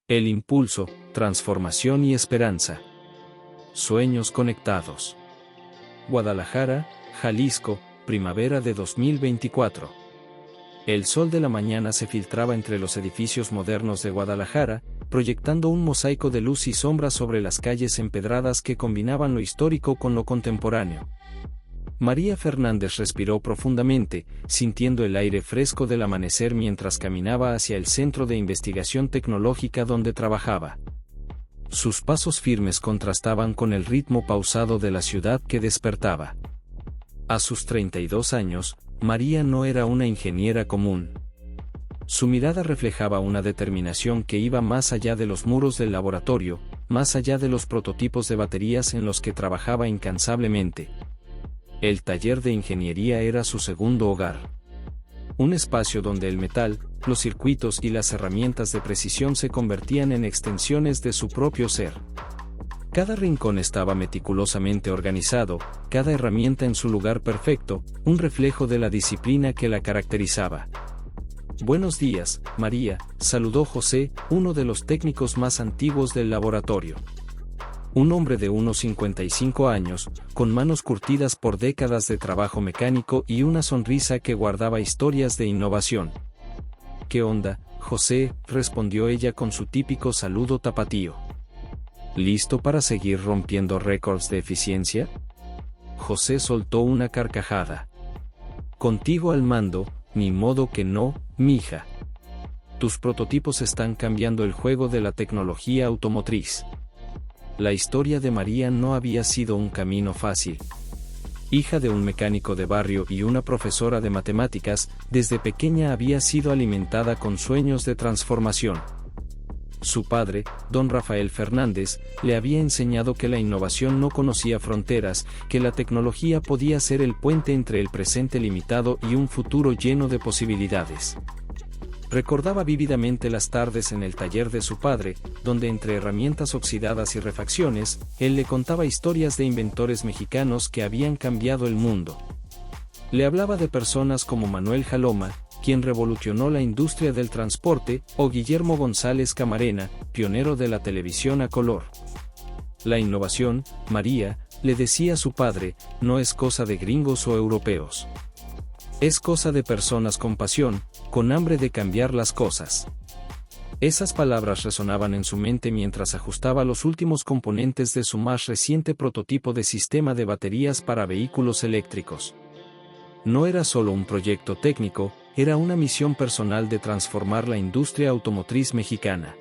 El impulso, transformación y esperanza. Sueños conectados. Guadalajara, Jalisco, primavera de 2024. El sol de la mañana se filtraba entre los edificios modernos de Guadalajara, proyectando un mosaico de luz y sombra sobre las calles empedradas que combinaban lo histórico con lo contemporáneo. María Fernández respiró profundamente, sintiendo el aire fresco del amanecer mientras caminaba hacia el Centro de Investigación Tecnológica donde trabajaba. Sus pasos firmes contrastaban con el ritmo pausado de la ciudad que despertaba. A sus 32 años, María no era una ingeniera común. Su mirada reflejaba una determinación que iba más allá de los muros del laboratorio, más allá de los prototipos de baterías en los que trabajaba incansablemente. El taller de ingeniería era su segundo hogar. Un espacio donde el metal, los circuitos y las herramientas de precisión se convertían en extensiones de su propio ser. Cada rincón estaba meticulosamente organizado, cada herramienta en su lugar perfecto, un reflejo de la disciplina que la caracterizaba. «Buenos días, María», saludó José, uno de los técnicos más antiguos del laboratorio. Un hombre de unos 55 años, con manos curtidas por décadas de trabajo mecánico y una sonrisa que guardaba historias de innovación. «¿Qué onda, José?», respondió ella con su típico saludo tapatío. «¿Listo para seguir rompiendo récords de eficiencia?». José soltó una carcajada. «Contigo al mando, ni modo que no, mija. Tus prototipos están cambiando el juego de la tecnología automotriz». La historia de María no había sido un camino fácil. Hija de un mecánico de barrio y una profesora de matemáticas, desde pequeña había sido alimentada con sueños de transformación. Su padre, don Rafael Fernández, le había enseñado que la innovación no conocía fronteras, que la tecnología podía ser el puente entre el presente limitado y un futuro lleno de posibilidades. Recordaba vívidamente las tardes en el taller de su padre, donde entre herramientas oxidadas y refacciones, él le contaba historias de inventores mexicanos que habían cambiado el mundo. Le hablaba de personas como Manuel Jaloma, quien revolucionó la industria del transporte, o Guillermo González Camarena, pionero de la televisión a color. La innovación, María, le decía a su padre, no es cosa de gringos o europeos. Es cosa de personas con pasión, con hambre de cambiar las cosas. Esas palabras resonaban en su mente mientras ajustaba los últimos componentes de su más reciente prototipo de sistema de baterías para vehículos eléctricos. No era solo un proyecto técnico, era una misión personal de transformar la industria automotriz mexicana.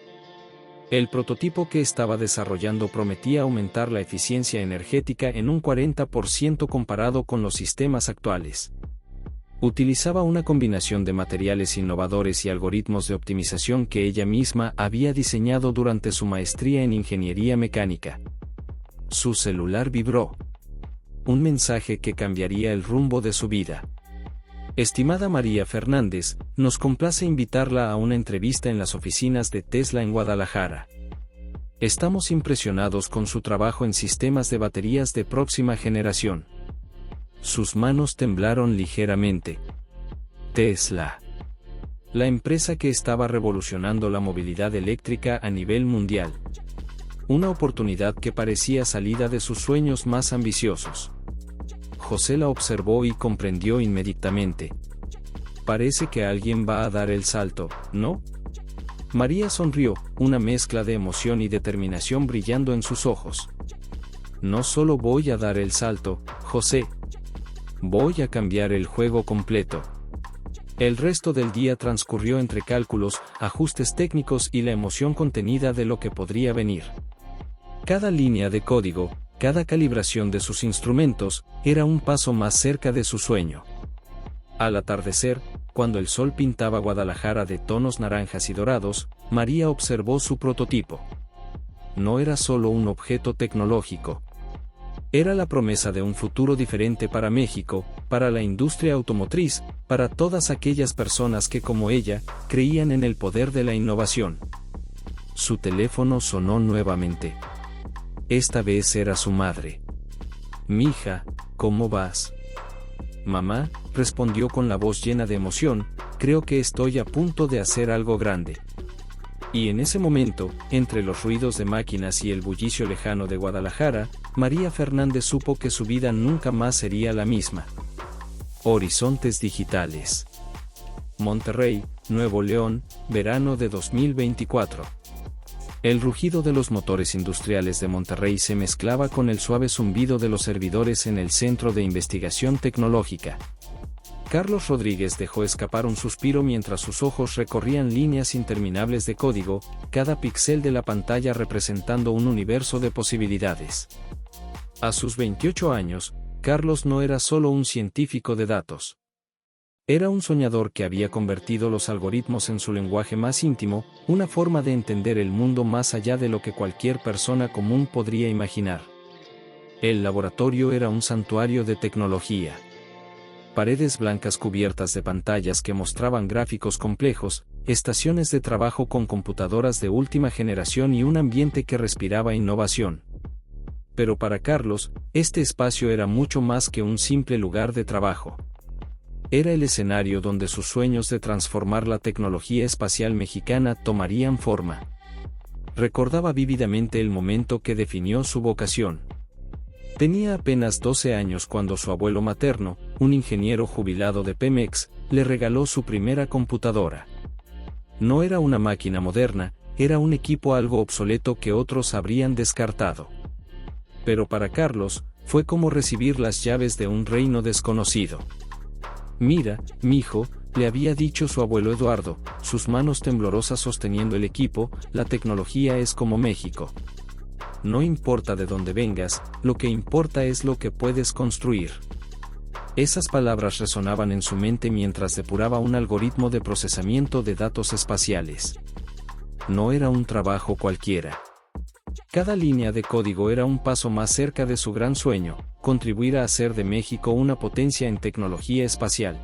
El prototipo que estaba desarrollando prometía aumentar la eficiencia energética en un 40% comparado con los sistemas actuales. Utilizaba una combinación de materiales innovadores y algoritmos de optimización que ella misma había diseñado durante su maestría en ingeniería mecánica. Su celular vibró. Un mensaje que cambiaría el rumbo de su vida. Estimada María Fernández, nos complace invitarla a una entrevista en las oficinas de Tesla en Guadalajara. Estamos impresionados con su trabajo en sistemas de baterías de próxima generación. Sus manos temblaron ligeramente. Tesla. La empresa que estaba revolucionando la movilidad eléctrica a nivel mundial. Una oportunidad que parecía salida de sus sueños más ambiciosos. José la observó y comprendió inmediatamente. Parece que alguien va a dar el salto, ¿no? María sonrió, una mezcla de emoción y determinación brillando en sus ojos. No solo voy a dar el salto, José. Voy a cambiar el juego completo. El resto del día transcurrió entre cálculos, ajustes técnicos y la emoción contenida de lo que podría venir. Cada línea de código, cada calibración de sus instrumentos, era un paso más cerca de su sueño. Al atardecer, cuando el sol pintaba Guadalajara de tonos naranjas y dorados, María observó su prototipo. No era solo un objeto tecnológico. Era la promesa de un futuro diferente para México, para la industria automotriz, para todas aquellas personas que como ella, creían en el poder de la innovación. Su teléfono sonó nuevamente. Esta vez era su madre. «Mija, ¿cómo vas?». «Mamá», respondió con la voz llena de emoción, «creo que estoy a punto de hacer algo grande». Y en ese momento, entre los ruidos de máquinas y el bullicio lejano de Guadalajara, María Fernández supo que su vida nunca más sería la misma. Horizontes digitales. Monterrey, Nuevo León, verano de 2024. El rugido de los motores industriales de Monterrey se mezclaba con el suave zumbido de los servidores en el Centro de Investigación Tecnológica. Carlos Rodríguez dejó escapar un suspiro mientras sus ojos recorrían líneas interminables de código, cada píxel de la pantalla representando un universo de posibilidades. A sus 28 años, Carlos no era solo un científico de datos. Era un soñador que había convertido los algoritmos en su lenguaje más íntimo, una forma de entender el mundo más allá de lo que cualquier persona común podría imaginar. El laboratorio era un santuario de tecnología. Paredes blancas cubiertas de pantallas que mostraban gráficos complejos, estaciones de trabajo con computadoras de última generación y un ambiente que respiraba innovación. Pero para Carlos, este espacio era mucho más que un simple lugar de trabajo. Era el escenario donde sus sueños de transformar la tecnología espacial mexicana tomarían forma. Recordaba vívidamente el momento que definió su vocación. Tenía apenas 12 años cuando su abuelo materno, un ingeniero jubilado de Pemex, le regaló su primera computadora. No era una máquina moderna, era un equipo algo obsoleto que otros habrían descartado. Pero para Carlos, fue como recibir las llaves de un reino desconocido. «Mira, mijo», le había dicho su abuelo Eduardo, sus manos temblorosas sosteniendo el equipo, «la tecnología es como México. No importa de dónde vengas, lo que importa es lo que puedes construir». Esas palabras resonaban en su mente mientras depuraba un algoritmo de procesamiento de datos espaciales. No era un trabajo cualquiera. Cada línea de código era un paso más cerca de su gran sueño, contribuir a hacer de México una potencia en tecnología espacial.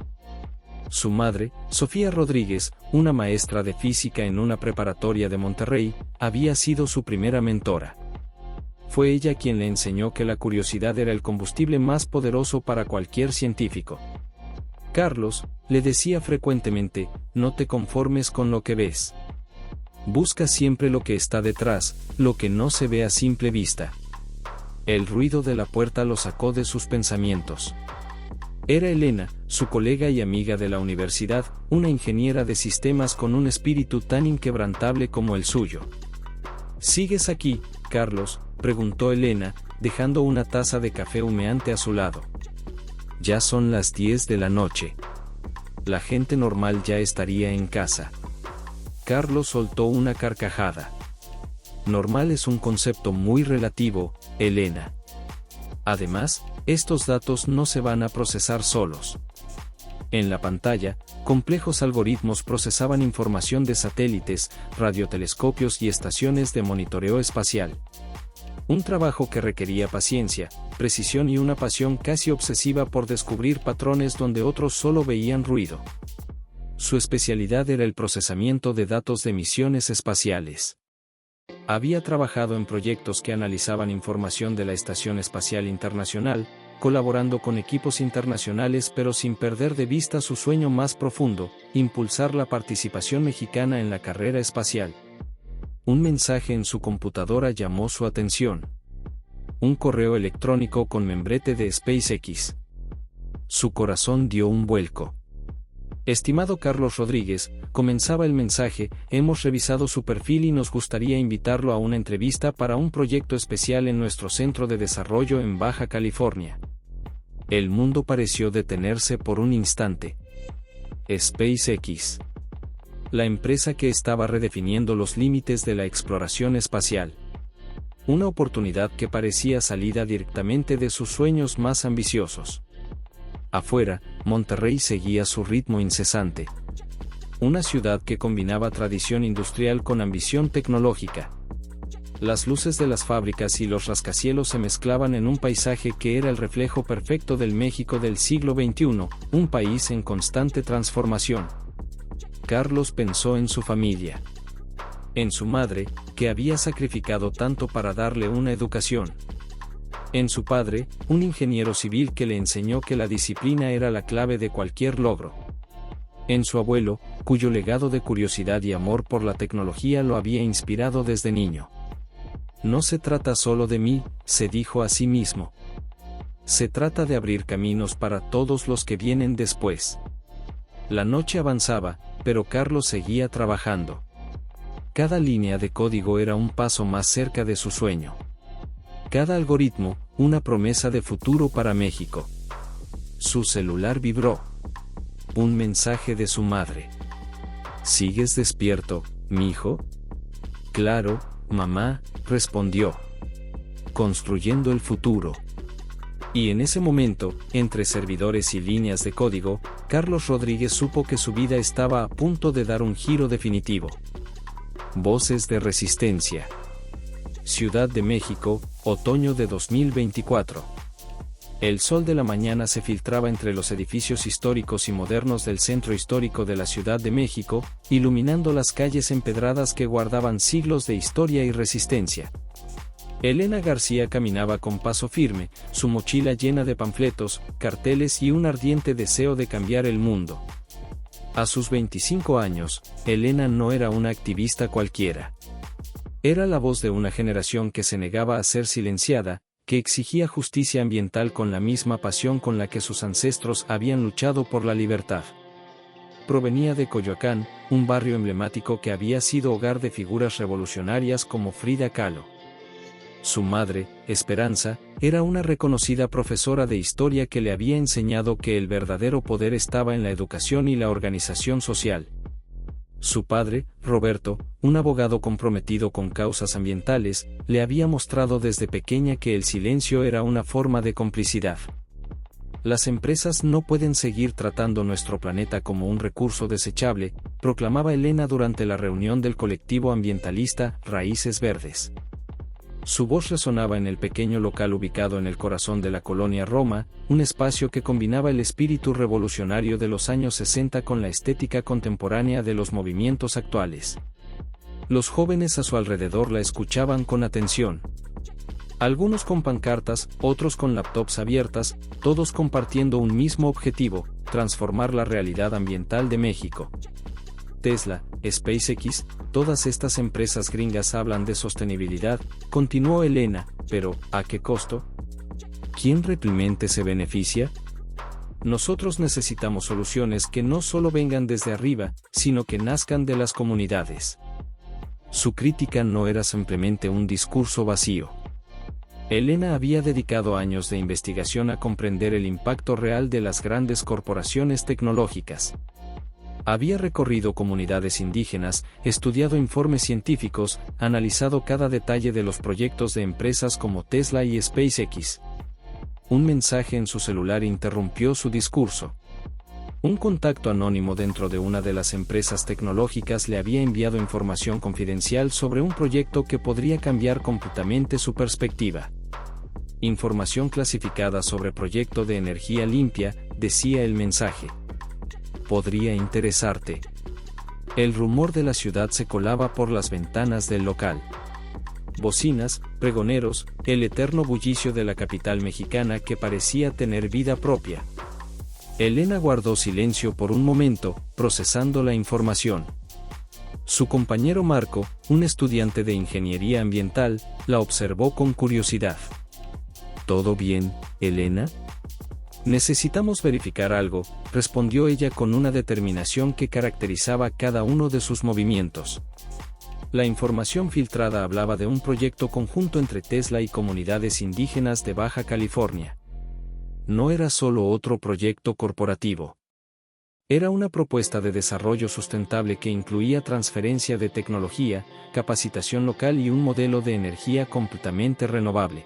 Su madre, Sofía Rodríguez, una maestra de física en una preparatoria de Monterrey, había sido su primera mentora. Fue ella quien le enseñó que la curiosidad era el combustible más poderoso para cualquier científico. Carlos, le decía frecuentemente, no te conformes con lo que ves. Busca siempre lo que está detrás, lo que no se ve a simple vista. El ruido de la puerta lo sacó de sus pensamientos. Era Elena, su colega y amiga de la universidad, una ingeniera de sistemas con un espíritu tan inquebrantable como el suyo. ¿Sigues aquí, Carlos?, preguntó Elena, dejando una taza de café humeante a su lado. Ya son las 10 de la noche. La gente normal ya estaría en casa. Carlos soltó una carcajada. Normal es un concepto muy relativo, Elena. Además, estos datos no se van a procesar solos. En la pantalla, complejos algoritmos procesaban información de satélites, radiotelescopios y estaciones de monitoreo espacial. Un trabajo que requería paciencia, precisión y una pasión casi obsesiva por descubrir patrones donde otros solo veían ruido. Su especialidad era el procesamiento de datos de misiones espaciales. Había trabajado en proyectos que analizaban información de la Estación Espacial Internacional, colaborando con equipos internacionales pero sin perder de vista su sueño más profundo, impulsar la participación mexicana en la carrera espacial. Un mensaje en su computadora llamó su atención. Un correo electrónico con membrete de SpaceX. Su corazón dio un vuelco. Estimado Carlos Rodríguez, comenzaba el mensaje, hemos revisado su perfil y nos gustaría invitarlo a una entrevista para un proyecto especial en nuestro centro de desarrollo en Baja California. El mundo pareció detenerse por un instante. SpaceX. La empresa que estaba redefiniendo los límites de la exploración espacial. Una oportunidad que parecía salida directamente de sus sueños más ambiciosos. Afuera, Monterrey seguía su ritmo incesante. Una ciudad que combinaba tradición industrial con ambición tecnológica. Las luces de las fábricas y los rascacielos se mezclaban en un paisaje que era el reflejo perfecto del México del siglo XXI, un país en constante transformación. Carlos pensó en su familia. En su madre, que había sacrificado tanto para darle una educación. En su padre, un ingeniero civil que le enseñó que la disciplina era la clave de cualquier logro. En su abuelo, cuyo legado de curiosidad y amor por la tecnología lo había inspirado desde niño. No se trata solo de mí, se dijo a sí mismo. Se trata de abrir caminos para todos los que vienen después. La noche avanzaba, pero Carlos seguía trabajando. Cada línea de código era un paso más cerca de su sueño. Cada algoritmo, una promesa de futuro para México. Su celular vibró. Un mensaje de su madre. ¿Sigues despierto, mijo? Claro, mamá, respondió. Construyendo el futuro. Y en ese momento, entre servidores y líneas de código, Carlos Rodríguez supo que su vida estaba a punto de dar un giro definitivo. Voces de Resistencia. Ciudad de México, otoño de 2024. El sol de la mañana se filtraba entre los edificios históricos y modernos del centro histórico de la Ciudad de México, iluminando las calles empedradas que guardaban siglos de historia y resistencia. Elena García caminaba con paso firme, su mochila llena de panfletos, carteles y un ardiente deseo de cambiar el mundo. A sus 25 años, Elena no era una activista cualquiera. Era la voz de una generación que se negaba a ser silenciada, que exigía justicia ambiental con la misma pasión con la que sus ancestros habían luchado por la libertad. Provenía de Coyoacán, un barrio emblemático que había sido hogar de figuras revolucionarias como Frida Kahlo. Su madre, Esperanza, era una reconocida profesora de historia que le había enseñado que el verdadero poder estaba en la educación y la organización social. Su padre, Roberto, un abogado comprometido con causas ambientales, le había mostrado desde pequeña que el silencio era una forma de complicidad. Las empresas no pueden seguir tratando nuestro planeta como un recurso desechable, proclamaba Elena durante la reunión del colectivo ambientalista Raíces Verdes. Su voz resonaba en el pequeño local ubicado en el corazón de la colonia Roma, un espacio que combinaba el espíritu revolucionario de los años 60 con la estética contemporánea de los movimientos actuales. Los jóvenes a su alrededor la escuchaban con atención. Algunos con pancartas, otros con laptops abiertas, todos compartiendo un mismo objetivo: transformar la realidad ambiental de México. Tesla, SpaceX, todas estas empresas gringas hablan de sostenibilidad, continuó Elena, pero ¿a qué costo? ¿Quién realmente se beneficia? Nosotros necesitamos soluciones que no solo vengan desde arriba, sino que nazcan de las comunidades. Su crítica no era simplemente un discurso vacío. Elena había dedicado años de investigación a comprender el impacto real de las grandes corporaciones tecnológicas. Había recorrido comunidades indígenas, estudiado informes científicos, analizado cada detalle de los proyectos de empresas como Tesla y SpaceX. Un mensaje en su celular interrumpió su discurso. Un contacto anónimo dentro de una de las empresas tecnológicas le había enviado información confidencial sobre un proyecto que podría cambiar completamente su perspectiva. Información clasificada sobre proyecto de energía limpia, decía el mensaje. Podría interesarte. El rumor de la ciudad se colaba por las ventanas del local. Bocinas, pregoneros, el eterno bullicio de la capital mexicana que parecía tener vida propia. Elena guardó silencio por un momento, procesando la información. Su compañero Marco, un estudiante de ingeniería ambiental, la observó con curiosidad. ¿Todo bien, Elena? Necesitamos verificar algo, respondió ella con una determinación que caracterizaba cada uno de sus movimientos. La información filtrada hablaba de un proyecto conjunto entre Tesla y comunidades indígenas de Baja California. No era solo otro proyecto corporativo. Era una propuesta de desarrollo sustentable que incluía transferencia de tecnología, capacitación local y un modelo de energía completamente renovable.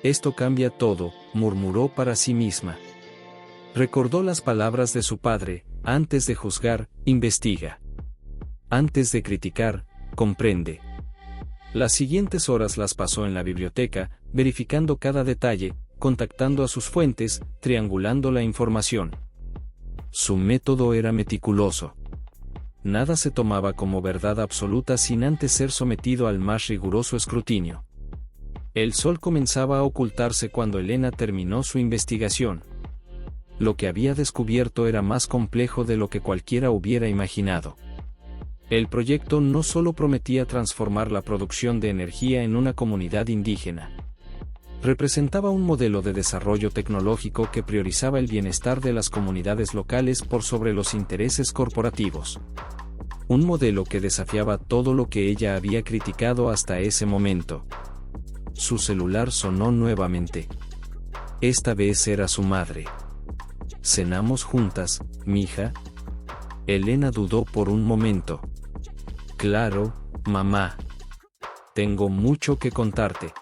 Esto cambia todo, murmuró para sí misma. Recordó las palabras de su padre: antes de juzgar, investiga. Antes de criticar, comprende. Las siguientes horas las pasó en la biblioteca, verificando cada detalle, contactando a sus fuentes, triangulando la información. Su método era meticuloso. Nada se tomaba como verdad absoluta sin antes ser sometido al más riguroso escrutinio. El sol comenzaba a ocultarse cuando Elena terminó su investigación. Lo que había descubierto era más complejo de lo que cualquiera hubiera imaginado. El proyecto no solo prometía transformar la producción de energía en una comunidad indígena. Representaba un modelo de desarrollo tecnológico que priorizaba el bienestar de las comunidades locales por sobre los intereses corporativos. Un modelo que desafiaba todo lo que ella había criticado hasta ese momento. Su celular sonó nuevamente. Esta vez era su madre. «¿Cenamos juntas, mija?» Elena dudó por un momento. «Claro, mamá. Tengo mucho que contarte».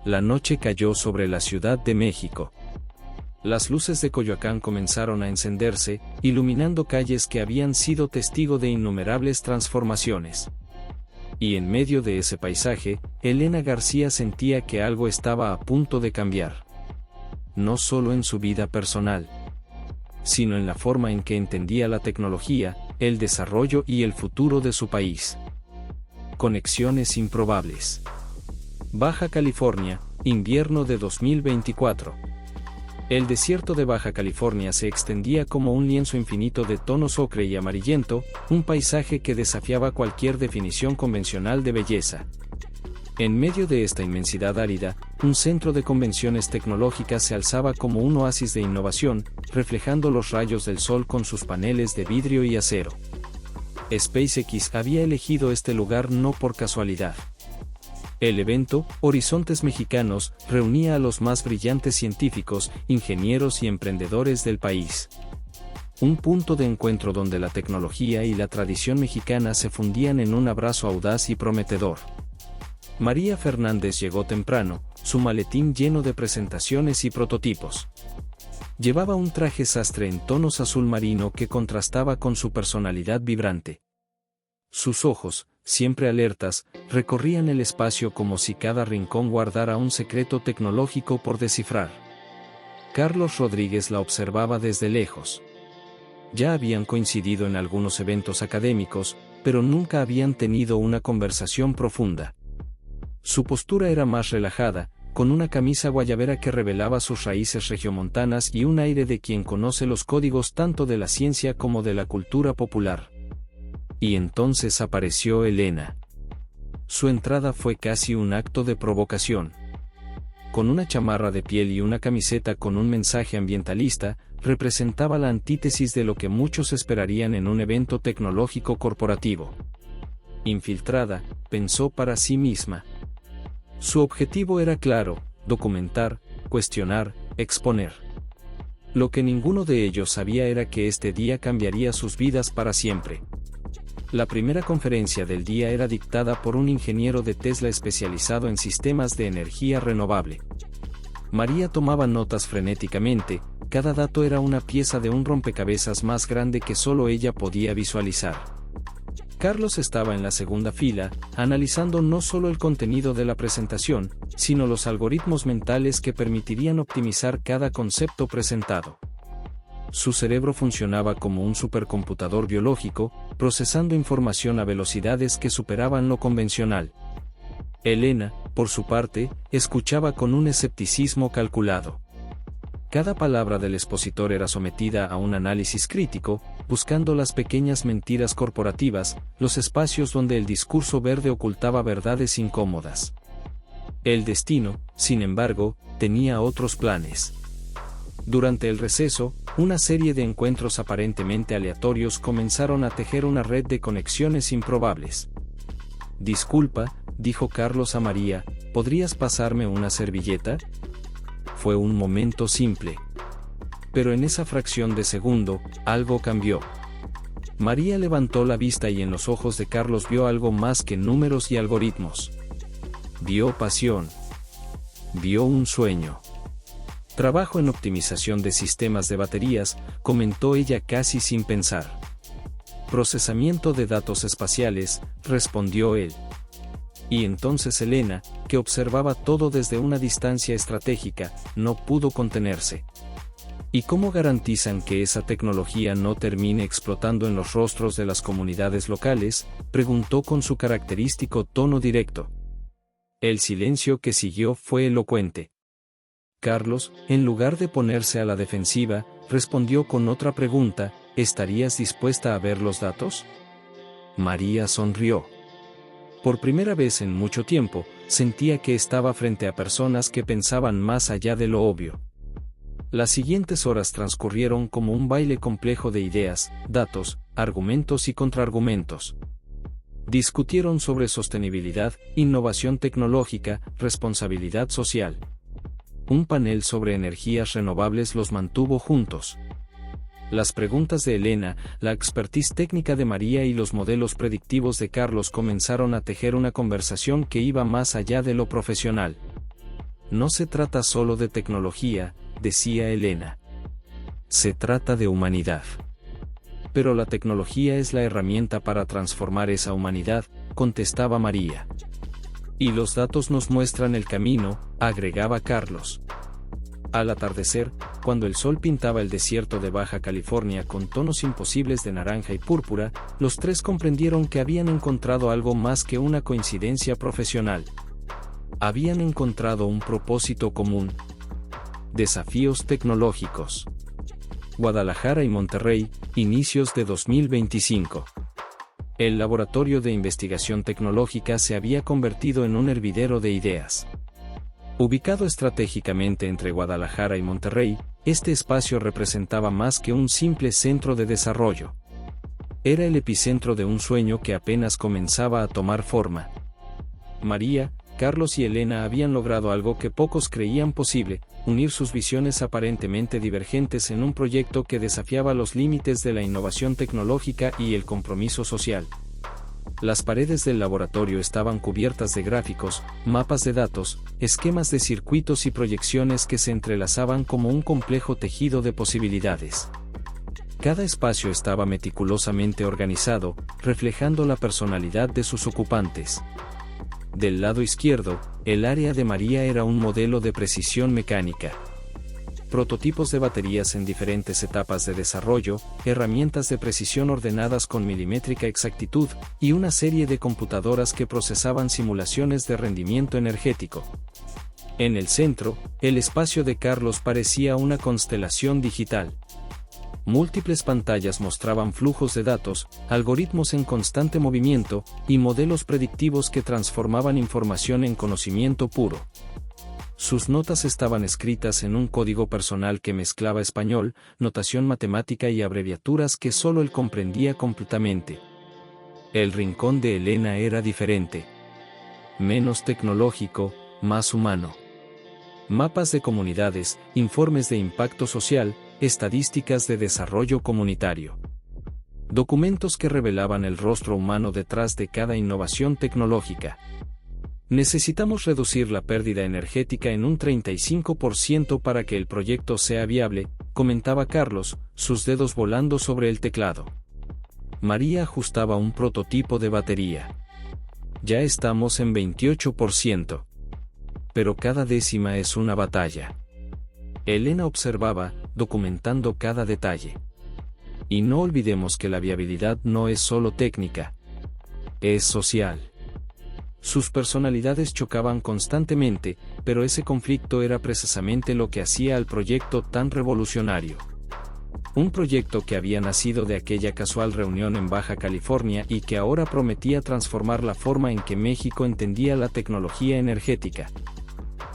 La noche cayó sobre la Ciudad de México. Las luces de Coyoacán comenzaron a encenderse, iluminando calles que habían sido testigo de innumerables transformaciones. Y en medio de ese paisaje, Elena García sentía que algo estaba a punto de cambiar. No solo en su vida personal, sino en la forma en que entendía la tecnología, el desarrollo y el futuro de su país. Conexiones improbables. Baja California, invierno de 2024. El desierto de Baja California se extendía como un lienzo infinito de tonos ocre y amarillento, un paisaje que desafiaba cualquier definición convencional de belleza. En medio de esta inmensidad árida, un centro de convenciones tecnológicas se alzaba como un oasis de innovación, reflejando los rayos del sol con sus paneles de vidrio y acero. SpaceX había elegido este lugar no por casualidad. El evento, Horizontes Mexicanos, reunía a los más brillantes científicos, ingenieros y emprendedores del país. Un punto de encuentro donde la tecnología y la tradición mexicana se fundían en un abrazo audaz y prometedor. María Fernández llegó temprano, su maletín lleno de presentaciones y prototipos. Llevaba un traje sastre en tonos azul marino que contrastaba con su personalidad vibrante. Sus ojos, siempre alertas, recorrían el espacio como si cada rincón guardara un secreto tecnológico por descifrar. Carlos Rodríguez la observaba desde lejos. Ya habían coincidido en algunos eventos académicos, pero nunca habían tenido una conversación profunda. Su postura era más relajada, con una camisa guayabera que revelaba sus raíces regiomontanas y un aire de quien conoce los códigos tanto de la ciencia como de la cultura popular. Y entonces apareció Elena. Su entrada fue casi un acto de provocación. Con una chamarra de piel y una camiseta con un mensaje ambientalista, representaba la antítesis de lo que muchos esperarían en un evento tecnológico corporativo. Infiltrada, pensó para sí misma. Su objetivo era claro: documentar, cuestionar, exponer. Lo que ninguno de ellos sabía era que este día cambiaría sus vidas para siempre. La primera conferencia del día era dictada por un ingeniero de Tesla especializado en sistemas de energía renovable. María tomaba notas frenéticamente, cada dato era una pieza de un rompecabezas más grande que solo ella podía visualizar. Carlos estaba en la segunda fila, analizando no solo el contenido de la presentación, sino los algoritmos mentales que permitirían optimizar cada concepto presentado. Su cerebro funcionaba como un supercomputador biológico, procesando información a velocidades que superaban lo convencional. Elena, por su parte, escuchaba con un escepticismo calculado. Cada palabra del expositor era sometida a un análisis crítico, buscando las pequeñas mentiras corporativas, los espacios donde el discurso verde ocultaba verdades incómodas. El destino, sin embargo, tenía otros planes. Durante el receso, una serie de encuentros aparentemente aleatorios comenzaron a tejer una red de conexiones improbables. «Disculpa», dijo Carlos a María, «¿podrías pasarme una servilleta?» Fue un momento simple. Pero en esa fracción de segundo, algo cambió. María levantó la vista y en los ojos de Carlos vio algo más que números y algoritmos. Vio pasión. Vio un sueño. «Trabajo en optimización de sistemas de baterías», comentó ella casi sin pensar. «Procesamiento de datos espaciales», respondió él. Y entonces Elena, que observaba todo desde una distancia estratégica, no pudo contenerse. «¿Y cómo garantizan que esa tecnología no termine explotando en los rostros de las comunidades locales?», preguntó con su característico tono directo. El silencio que siguió fue elocuente. Carlos, en lugar de ponerse a la defensiva, respondió con otra pregunta: ¿estarías dispuesta a ver los datos? María sonrió. Por primera vez en mucho tiempo, sentía que estaba frente a personas que pensaban más allá de lo obvio. Las siguientes horas transcurrieron como un baile complejo de ideas, datos, argumentos y contraargumentos. Discutieron sobre sostenibilidad, innovación tecnológica, responsabilidad social. Un panel sobre energías renovables los mantuvo juntos. Las preguntas de Elena, la expertise técnica de María y los modelos predictivos de Carlos comenzaron a tejer una conversación que iba más allá de lo profesional. No se trata solo de tecnología, decía Elena. Se trata de humanidad. Pero la tecnología es la herramienta para transformar esa humanidad, contestaba María. Y los datos nos muestran el camino, agregaba Carlos. Al atardecer, cuando el sol pintaba el desierto de Baja California con tonos imposibles de naranja y púrpura, los tres comprendieron que habían encontrado algo más que una coincidencia profesional. Habían encontrado un propósito común. Desafíos tecnológicos. Guadalajara y Monterrey, inicios de 2025. El Laboratorio de Investigación Tecnológica se había convertido en un hervidero de ideas. Ubicado estratégicamente entre Guadalajara y Monterrey, este espacio representaba más que un simple centro de desarrollo. Era el epicentro de un sueño que apenas comenzaba a tomar forma. María, Carlos y Elena habían logrado algo que pocos creían posible: unir sus visiones aparentemente divergentes en un proyecto que desafiaba los límites de la innovación tecnológica y el compromiso social. Las paredes del laboratorio estaban cubiertas de gráficos, mapas de datos, esquemas de circuitos y proyecciones que se entrelazaban como un complejo tejido de posibilidades. Cada espacio estaba meticulosamente organizado, reflejando la personalidad de sus ocupantes. Del lado izquierdo, el área de María era un modelo de precisión mecánica. Prototipos de baterías en diferentes etapas de desarrollo, herramientas de precisión ordenadas con milimétrica exactitud, y una serie de computadoras que procesaban simulaciones de rendimiento energético. En el centro, el espacio de Carlos parecía una constelación digital. Múltiples pantallas mostraban flujos de datos, algoritmos en constante movimiento, y modelos predictivos que transformaban información en conocimiento puro. Sus notas estaban escritas en un código personal que mezclaba español, notación matemática y abreviaturas que solo él comprendía completamente. El rincón de Elena era diferente. Menos tecnológico, más humano. Mapas de comunidades, informes de impacto social, estadísticas de desarrollo comunitario. Documentos que revelaban el rostro humano detrás de cada innovación tecnológica. Necesitamos reducir la pérdida energética en un 35% para que el proyecto sea viable, comentaba Carlos, sus dedos volando sobre el teclado. María ajustaba un prototipo de batería. Ya estamos en 28%. Pero cada décima es una batalla. Elena observaba, documentando cada detalle. Y no olvidemos que la viabilidad no es solo técnica. Es social. Sus personalidades chocaban constantemente, pero ese conflicto era precisamente lo que hacía al proyecto tan revolucionario. Un proyecto que había nacido de aquella casual reunión en Baja California y que ahora prometía transformar la forma en que México entendía la tecnología energética.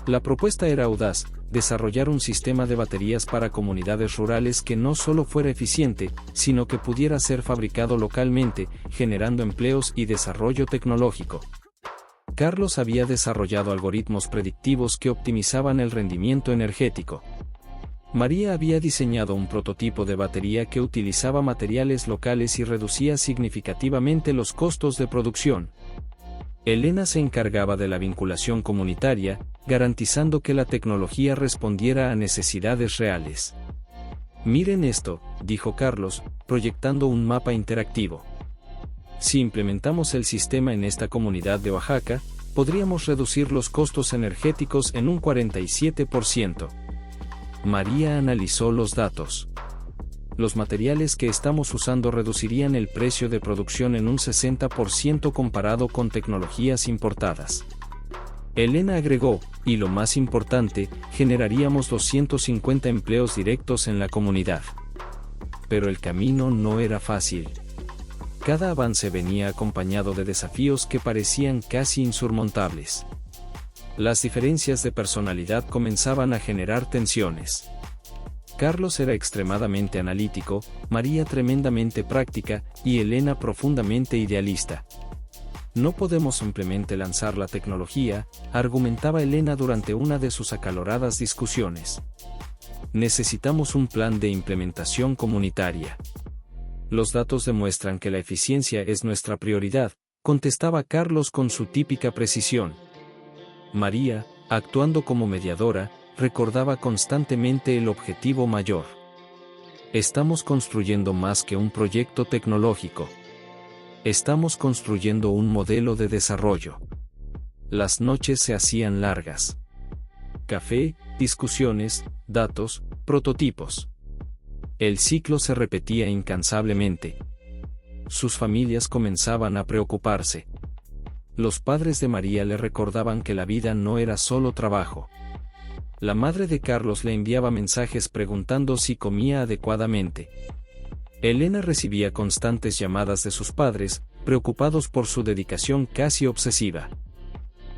La propuesta era audaz: desarrollar un sistema de baterías para comunidades rurales que no solo fuera eficiente, sino que pudiera ser fabricado localmente, generando empleos y desarrollo tecnológico. Carlos había desarrollado algoritmos predictivos que optimizaban el rendimiento energético. María había diseñado un prototipo de batería que utilizaba materiales locales y reducía significativamente los costos de producción. Elena se encargaba de la vinculación comunitaria, garantizando que la tecnología respondiera a necesidades reales. Miren esto, dijo Carlos, proyectando un mapa interactivo. Si implementamos el sistema en esta comunidad de Oaxaca, podríamos reducir los costos energéticos en un 47%. María analizó los datos. Los materiales que estamos usando reducirían el precio de producción en un 60% comparado con tecnologías importadas. Elena agregó, y lo más importante, generaríamos 250 empleos directos en la comunidad. Pero el camino no era fácil. Cada avance venía acompañado de desafíos que parecían casi insurmontables. Las diferencias de personalidad comenzaban a generar tensiones. Carlos era extremadamente analítico, María tremendamente práctica, y Elena profundamente idealista. No podemos simplemente lanzar la tecnología, argumentaba Elena durante una de sus acaloradas discusiones. Necesitamos un plan de implementación comunitaria. Los datos demuestran que la eficiencia es nuestra prioridad, contestaba Carlos con su típica precisión. María, actuando como mediadora, recordaba constantemente el objetivo mayor. Estamos construyendo más que un proyecto tecnológico. Estamos construyendo un modelo de desarrollo. Las noches se hacían largas. Café, discusiones, datos, prototipos. El ciclo se repetía incansablemente. Sus familias comenzaban a preocuparse. Los padres de María le recordaban que la vida no era solo trabajo. La madre de Carlos le enviaba mensajes preguntando si comía adecuadamente. Elena recibía constantes llamadas de sus padres, preocupados por su dedicación casi obsesiva.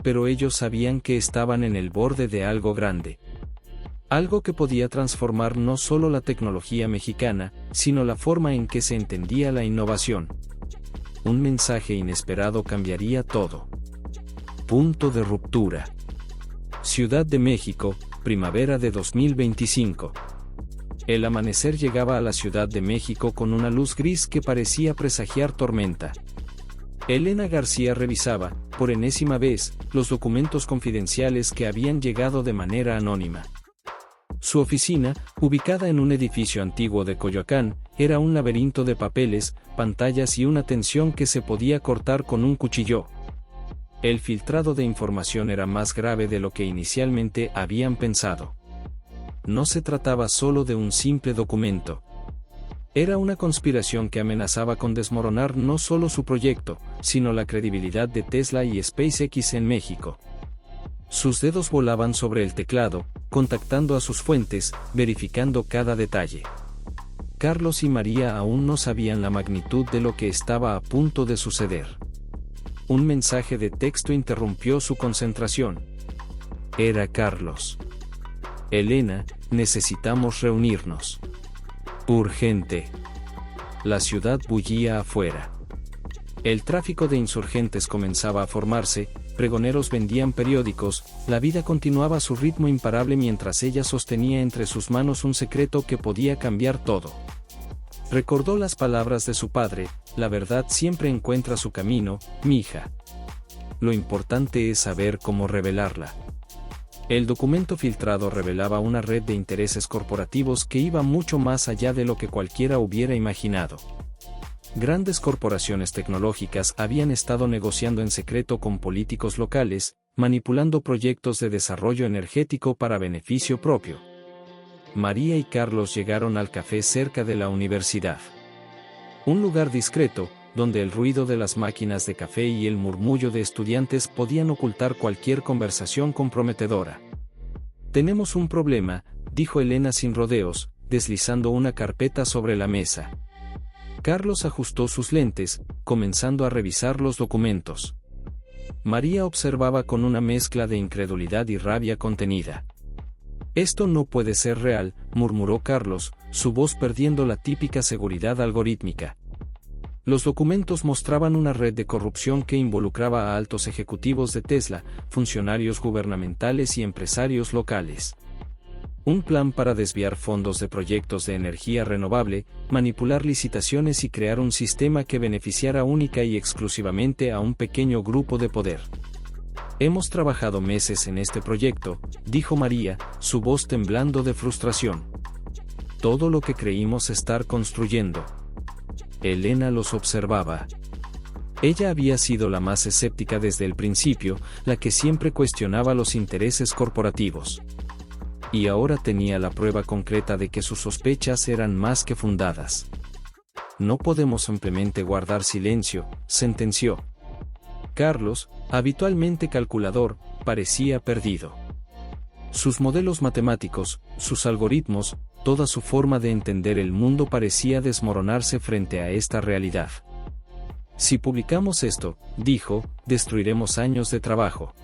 Pero ellos sabían que estaban en el borde de algo grande. Algo que podía transformar no solo la tecnología mexicana, sino la forma en que se entendía la innovación. Un mensaje inesperado cambiaría todo. Punto de ruptura. Ciudad de México, primavera de 2025. El amanecer llegaba a la Ciudad de México con una luz gris que parecía presagiar tormenta. Elena García revisaba, por enésima vez, los documentos confidenciales que habían llegado de manera anónima. Su oficina, ubicada en un edificio antiguo de Coyoacán, era un laberinto de papeles, pantallas y una tensión que se podía cortar con un cuchillo. El filtrado de información era más grave de lo que inicialmente habían pensado. No se trataba solo de un simple documento. Era una conspiración que amenazaba con desmoronar no solo su proyecto, sino la credibilidad de Tesla y SpaceX en México. Sus dedos volaban sobre el teclado, contactando a sus fuentes, verificando cada detalle. Carlos y María aún no sabían la magnitud de lo que estaba a punto de suceder. Un mensaje de texto interrumpió su concentración. Era Carlos. Elena, necesitamos reunirnos. Urgente. La ciudad bullía afuera. El tráfico de insurgentes comenzaba a formarse, pregoneros vendían periódicos, la vida continuaba a su ritmo imparable mientras ella sostenía entre sus manos un secreto que podía cambiar todo. Recordó las palabras de su padre, la verdad siempre encuentra su camino, mija. Lo importante es saber cómo revelarla. El documento filtrado revelaba una red de intereses corporativos que iba mucho más allá de lo que cualquiera hubiera imaginado. Grandes corporaciones tecnológicas habían estado negociando en secreto con políticos locales, manipulando proyectos de desarrollo energético para beneficio propio. María y Carlos llegaron al café cerca de la universidad. Un lugar discreto, donde el ruido de las máquinas de café y el murmullo de estudiantes podían ocultar cualquier conversación comprometedora. Tenemos un problema, dijo Elena sin rodeos, deslizando una carpeta sobre la mesa. Carlos ajustó sus lentes, comenzando a revisar los documentos. María observaba con una mezcla de incredulidad y rabia contenida. Esto no puede ser real, murmuró Carlos, su voz perdiendo la típica seguridad algorítmica. Los documentos mostraban una red de corrupción que involucraba a altos ejecutivos de Tesla, funcionarios gubernamentales y empresarios locales. Un plan para desviar fondos de proyectos de energía renovable, manipular licitaciones y crear un sistema que beneficiara única y exclusivamente a un pequeño grupo de poder. Hemos trabajado meses en este proyecto, dijo María, su voz temblando de frustración. Todo lo que creímos estar construyendo. Elena los observaba. Ella había sido la más escéptica desde el principio, la que siempre cuestionaba los intereses corporativos. Y ahora tenía la prueba concreta de que sus sospechas eran más que fundadas. No podemos simplemente guardar silencio, sentenció. Carlos, habitualmente calculador, parecía perdido. Sus modelos matemáticos, sus algoritmos, toda su forma de entender el mundo parecía desmoronarse frente a esta realidad. Si publicamos esto, dijo, destruiremos años de trabajo.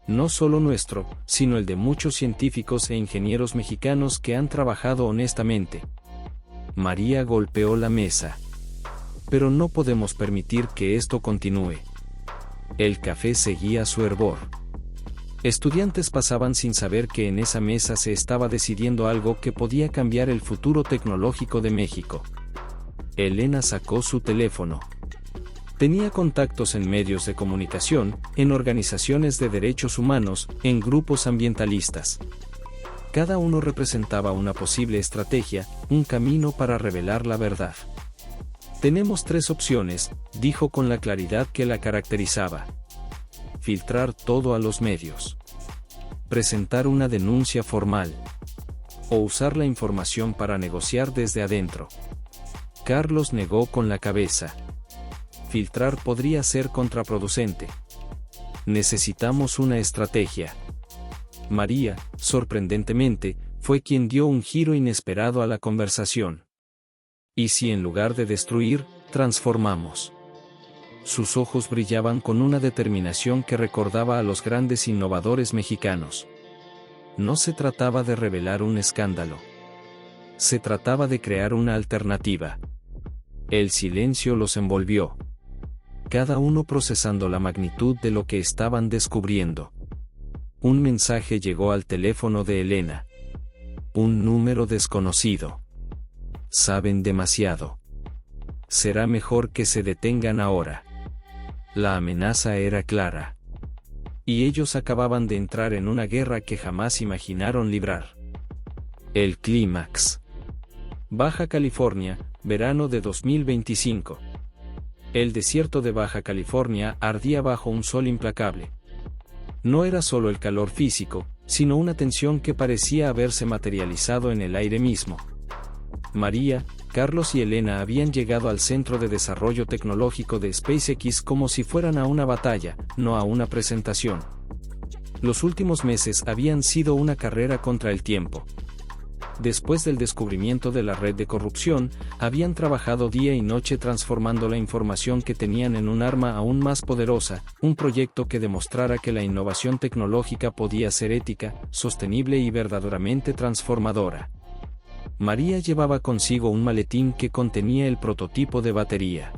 No solo nuestro, sino el de muchos científicos e ingenieros mexicanos que han trabajado honestamente. María golpeó la mesa. Pero no podemos permitir que esto continúe. El café seguía su hervor. Estudiantes pasaban sin saber que en esa mesa se estaba decidiendo algo que podía cambiar el futuro tecnológico de México. Elena sacó su teléfono. Tenía contactos en medios de comunicación, en organizaciones de derechos humanos, en grupos ambientalistas. Cada uno representaba una posible estrategia, un camino para revelar la verdad. Tenemos 3 opciones, dijo con la claridad que la caracterizaba. Filtrar todo a los medios. Presentar una denuncia formal. O usar la información para negociar desde adentro. Carlos negó con la cabeza. Filtrar podría ser contraproducente. Necesitamos una estrategia. María, sorprendentemente, fue quien dio un giro inesperado a la conversación. ¿Y si en lugar de destruir, transformamos? Sus ojos brillaban con una determinación que recordaba a los grandes innovadores mexicanos. No se trataba de revelar un escándalo. Se trataba de crear una alternativa. El silencio los envolvió. Cada uno procesando la magnitud de lo que estaban descubriendo. Un mensaje llegó al teléfono de Elena. Un número desconocido. Saben demasiado. Será mejor que se detengan ahora. La amenaza era clara. Y ellos acababan de entrar en una guerra que jamás imaginaron librar. El clímax. Baja California, verano de 2025. El desierto de Baja California ardía bajo un sol implacable. No era solo el calor físico, sino una tensión que parecía haberse materializado en el aire mismo. María, Carlos y Elena habían llegado al centro de desarrollo tecnológico de SpaceX como si fueran a una batalla, no a una presentación. Los últimos meses habían sido una carrera contra el tiempo. Después del descubrimiento de la red de corrupción, habían trabajado día y noche transformando la información que tenían en un arma aún más poderosa, un proyecto que demostrara que la innovación tecnológica podía ser ética, sostenible y verdaderamente transformadora. María llevaba consigo un maletín que contenía el prototipo de batería.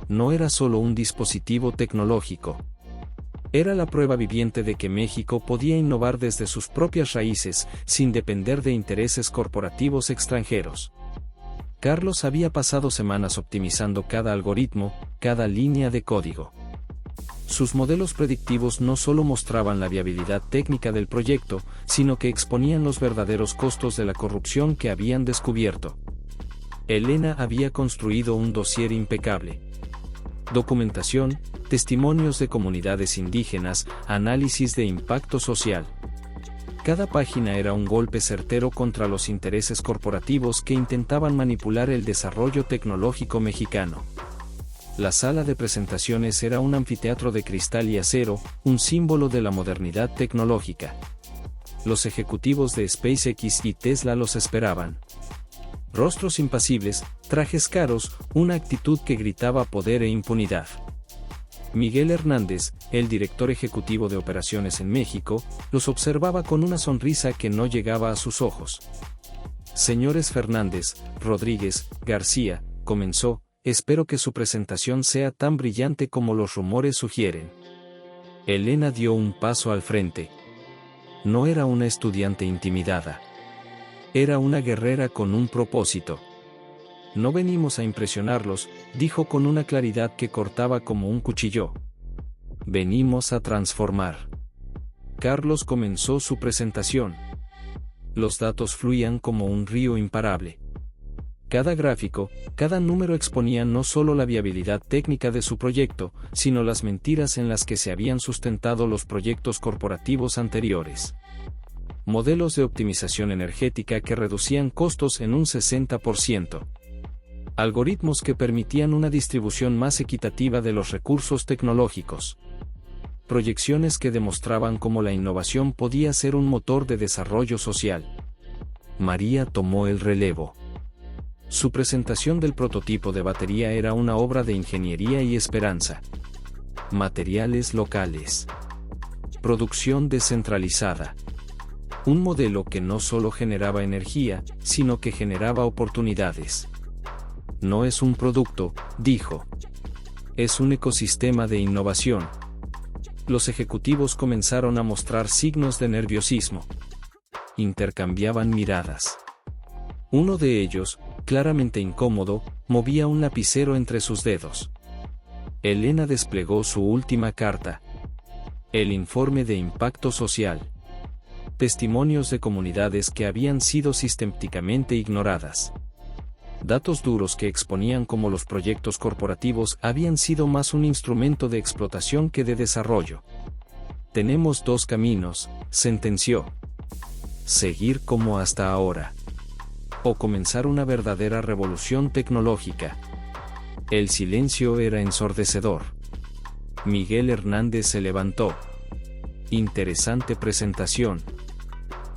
No era solo un dispositivo tecnológico. Era la prueba viviente de que México podía innovar desde sus propias raíces, sin depender de intereses corporativos extranjeros. Carlos había pasado semanas optimizando cada algoritmo, cada línea de código. Sus modelos predictivos no solo mostraban la viabilidad técnica del proyecto, sino que exponían los verdaderos costos de la corrupción que habían descubierto. Elena había construido un dossier impecable. Documentación, testimonios de comunidades indígenas, análisis de impacto social. Cada página era un golpe certero contra los intereses corporativos que intentaban manipular el desarrollo tecnológico mexicano. La sala de presentaciones era un anfiteatro de cristal y acero, un símbolo de la modernidad tecnológica. Los ejecutivos de SpaceX y Tesla los esperaban. Rostros impasibles, trajes caros, una actitud que gritaba poder e impunidad. Miguel Hernández, el director ejecutivo de operaciones en México, los observaba con una sonrisa que no llegaba a sus ojos. Señores Fernández, Rodríguez, García, comenzó, espero que su presentación sea tan brillante como los rumores sugieren. Elena dio un paso al frente. No era una estudiante intimidada. Era una guerrera con un propósito. No venimos a impresionarlos, dijo con una claridad que cortaba como un cuchillo. Venimos a transformar. Carlos comenzó su presentación. Los datos fluían como un río imparable. Cada gráfico, cada número exponía no solo la viabilidad técnica de su proyecto, sino las mentiras en las que se habían sustentado los proyectos corporativos anteriores. Modelos de optimización energética que reducían costos en un 60%. Algoritmos que permitían una distribución más equitativa de los recursos tecnológicos. Proyecciones que demostraban cómo la innovación podía ser un motor de desarrollo social. María tomó el relevo. Su presentación del prototipo de batería era una obra de ingeniería y esperanza. Materiales locales. Producción descentralizada. Un modelo que no solo generaba energía, sino que generaba oportunidades. No es un producto, dijo. Es un ecosistema de innovación. Los ejecutivos comenzaron a mostrar signos de nerviosismo. Intercambiaban miradas. Uno de ellos, claramente incómodo, movía un lapicero entre sus dedos. Elena desplegó su última carta. El informe de impacto social. Testimonios de comunidades que habían sido sistemáticamente ignoradas. Datos duros que exponían cómo los proyectos corporativos habían sido más un instrumento de explotación que de desarrollo. Tenemos dos caminos, sentenció. Seguir como hasta ahora. O comenzar una verdadera revolución tecnológica. El silencio era ensordecedor. Miguel Hernández se levantó. Interesante presentación.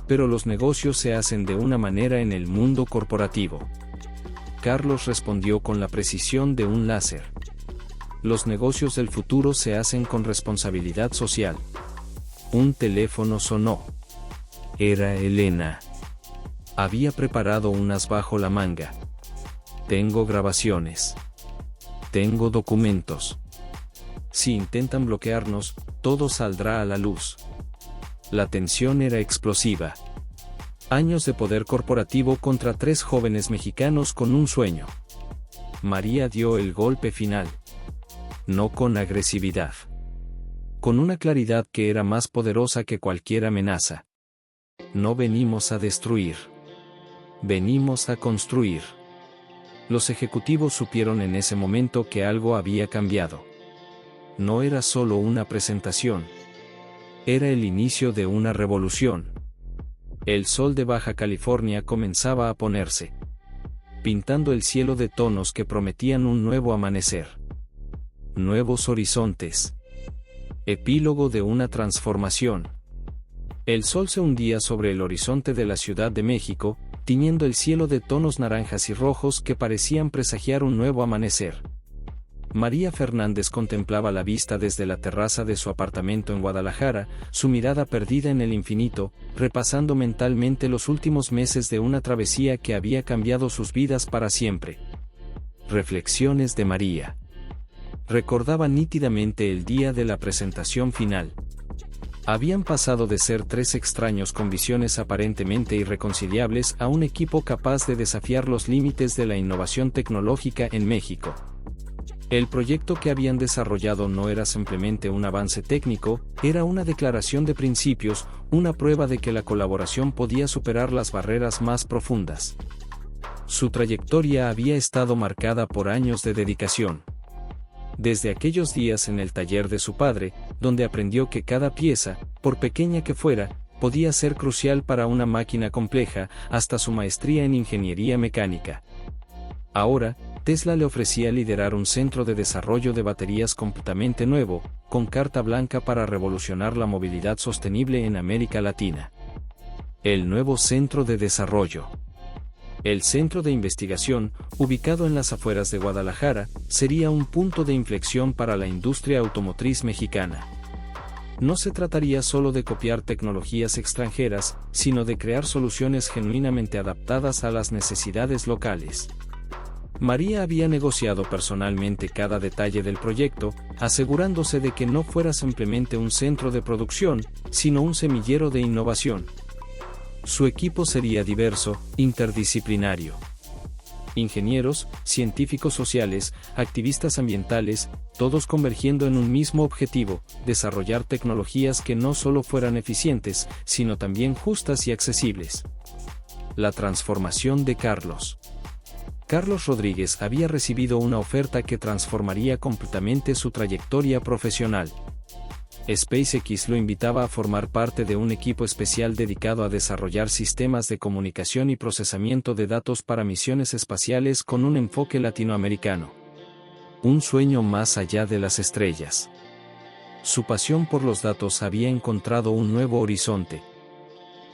Pero los negocios se hacen de una manera en el mundo corporativo. Carlos respondió con la precisión de un láser. Los negocios del futuro se hacen con responsabilidad social. Un teléfono sonó. Era Elena. Había preparado un as bajo la manga. Tengo grabaciones. Tengo documentos. Si intentan bloquearnos, todo saldrá a la luz. La tensión era explosiva. Años de poder corporativo contra 3 jóvenes mexicanos con un sueño. María dio el golpe final. No con agresividad. Con una claridad que era más poderosa que cualquier amenaza. No venimos a destruir. Venimos a construir. Los ejecutivos supieron en ese momento que algo había cambiado. No era solo una presentación. Era el inicio de una revolución. El sol de Baja California comenzaba a ponerse, pintando el cielo de tonos que prometían un nuevo amanecer. Nuevos horizontes. Epílogo de una transformación. El sol se hundía sobre el horizonte de la Ciudad de México, tiñendo el cielo de tonos naranjas y rojos que parecían presagiar un nuevo amanecer. María Fernández contemplaba la vista desde la terraza de su apartamento en Guadalajara, su mirada perdida en el infinito, repasando mentalmente los últimos meses de una travesía que había cambiado sus vidas para siempre. Reflexiones de María. Recordaba nítidamente el día de la presentación final. Habían pasado de ser 3 extraños con visiones aparentemente irreconciliables a un equipo capaz de desafiar los límites de la innovación tecnológica en México. El proyecto que habían desarrollado no era simplemente un avance técnico, era una declaración de principios, una prueba de que la colaboración podía superar las barreras más profundas. Su trayectoria había estado marcada por años de dedicación. Desde aquellos días en el taller de su padre, donde aprendió que cada pieza, por pequeña que fuera, podía ser crucial para una máquina compleja, hasta su maestría en ingeniería mecánica. Ahora, Tesla le ofrecía liderar un centro de desarrollo de baterías completamente nuevo, con carta blanca para revolucionar la movilidad sostenible en América Latina. El nuevo centro de desarrollo. El centro de investigación, ubicado en las afueras de Guadalajara, sería un punto de inflexión para la industria automotriz mexicana. No se trataría solo de copiar tecnologías extranjeras, sino de crear soluciones genuinamente adaptadas a las necesidades locales. María había negociado personalmente cada detalle del proyecto, asegurándose de que no fuera simplemente un centro de producción, sino un semillero de innovación. Su equipo sería diverso, interdisciplinario. Ingenieros, científicos sociales, activistas ambientales, todos convergiendo en un mismo objetivo: desarrollar tecnologías que no solo fueran eficientes, sino también justas y accesibles. La transformación de Carlos. Carlos Rodríguez había recibido una oferta que transformaría completamente su trayectoria profesional. SpaceX lo invitaba a formar parte de un equipo especial dedicado a desarrollar sistemas de comunicación y procesamiento de datos para misiones espaciales con un enfoque latinoamericano. Un sueño más allá de las estrellas. Su pasión por los datos había encontrado un nuevo horizonte.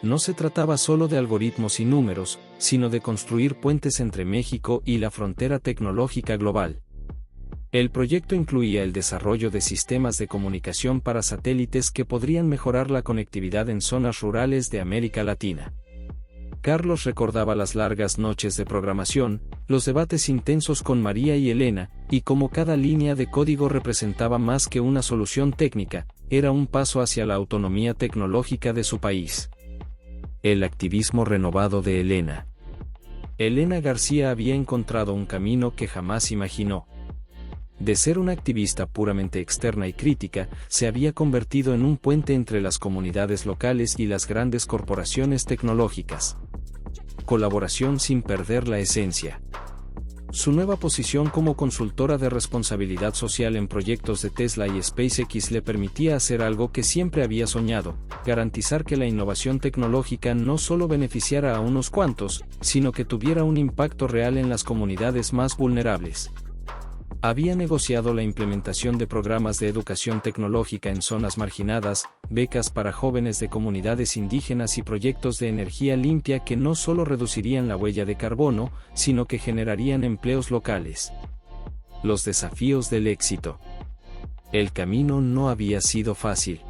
No se trataba solo de algoritmos y números, sino de construir puentes entre México y la frontera tecnológica global. El proyecto incluía el desarrollo de sistemas de comunicación para satélites que podrían mejorar la conectividad en zonas rurales de América Latina. Carlos recordaba las largas noches de programación, los debates intensos con María y Elena, y cómo cada línea de código representaba más que una solución técnica, era un paso hacia la autonomía tecnológica de su país. El activismo renovado de Elena. Elena García había encontrado un camino que jamás imaginó. De ser una activista puramente externa y crítica, se había convertido en un puente entre las comunidades locales y las grandes corporaciones tecnológicas. Colaboración sin perder la esencia. Su nueva posición como consultora de responsabilidad social en proyectos de Tesla y SpaceX le permitía hacer algo que siempre había soñado: garantizar que la innovación tecnológica no solo beneficiara a unos cuantos, sino que tuviera un impacto real en las comunidades más vulnerables. Había negociado la implementación de programas de educación tecnológica en zonas marginadas, becas para jóvenes de comunidades indígenas y proyectos de energía limpia que no solo reducirían la huella de carbono, sino que generarían empleos locales. Los desafíos del éxito. El camino no había sido fácil.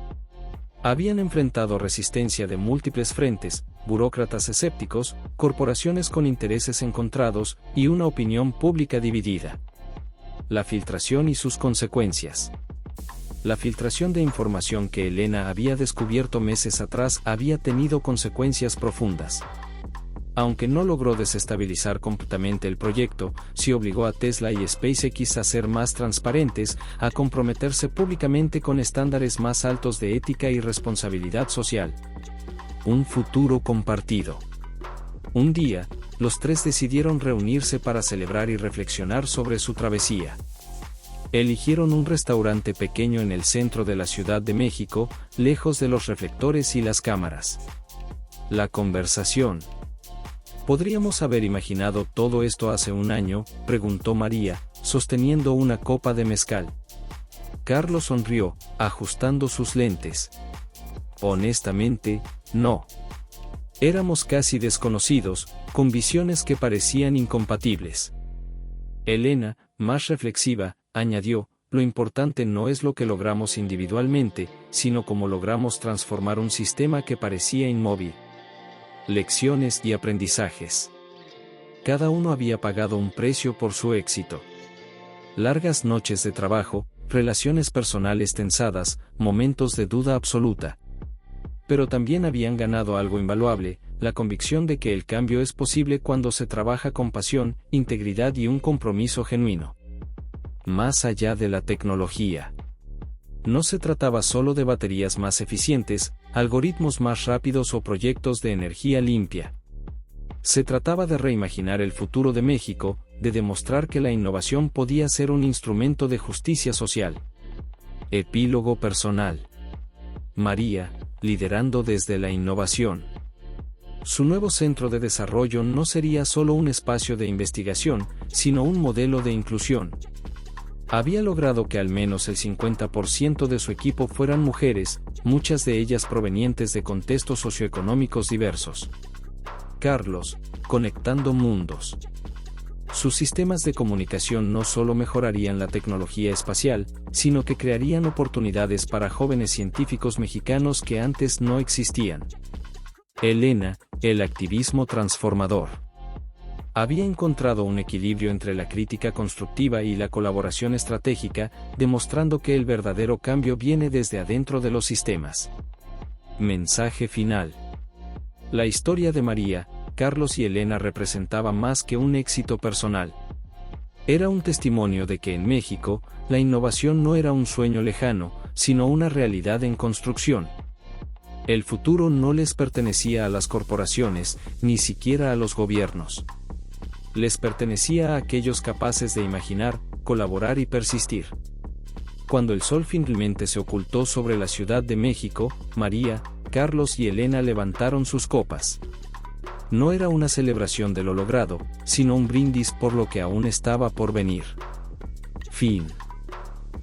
Habían enfrentado resistencia de múltiples frentes, burócratas escépticos, corporaciones con intereses encontrados, y una opinión pública dividida. La filtración y sus consecuencias. La filtración de información que Elena había descubierto meses atrás había tenido consecuencias profundas. Aunque no logró desestabilizar completamente el proyecto, sí obligó a Tesla y SpaceX a ser más transparentes, a comprometerse públicamente con estándares más altos de ética y responsabilidad social. Un futuro compartido. Un día, los tres decidieron reunirse para celebrar y reflexionar sobre su travesía. Eligieron un restaurante pequeño en el centro de la Ciudad de México, lejos de los reflectores y las cámaras. La conversación. ¿Podríamos haber imaginado todo esto hace un año?, preguntó María, sosteniendo una copa de mezcal. Carlos sonrió, ajustando sus lentes. Honestamente, no. Éramos casi desconocidos, con visiones que parecían incompatibles. Elena, más reflexiva, añadió: lo importante no es lo que logramos individualmente, sino cómo logramos transformar un sistema que parecía inmóvil. Lecciones y aprendizajes. Cada uno había pagado un precio por su éxito. Largas noches de trabajo, relaciones personales tensadas, momentos de duda absoluta. Pero también habían ganado algo invaluable: la convicción de que el cambio es posible cuando se trabaja con pasión, integridad y un compromiso genuino. Más allá de la tecnología. No se trataba solo de baterías más eficientes, algoritmos más rápidos o proyectos de energía limpia. Se trataba de reimaginar el futuro de México, de demostrar que la innovación podía ser un instrumento de justicia social. Epílogo personal. María, liderando desde la innovación. Su nuevo centro de desarrollo no sería solo un espacio de investigación, sino un modelo de inclusión. Había logrado que al menos el 50% de su equipo fueran mujeres, muchas de ellas provenientes de contextos socioeconómicos diversos. Carlos, conectando mundos. Sus sistemas de comunicación no solo mejorarían la tecnología espacial, sino que crearían oportunidades para jóvenes científicos mexicanos que antes no existían. Elena, el activismo transformador. Había encontrado un equilibrio entre la crítica constructiva y la colaboración estratégica, demostrando que el verdadero cambio viene desde adentro de los sistemas. Mensaje final. La historia de María, Carlos y Elena representaba más que un éxito personal. Era un testimonio de que en México, la innovación no era un sueño lejano, sino una realidad en construcción. El futuro no les pertenecía a las corporaciones, ni siquiera a los gobiernos. Les pertenecía a aquellos capaces de imaginar, colaborar y persistir. Cuando el sol finalmente se ocultó sobre la Ciudad de México, María, Carlos y Elena levantaron sus copas. No era una celebración de lo logrado, sino un brindis por lo que aún estaba por venir. Fin.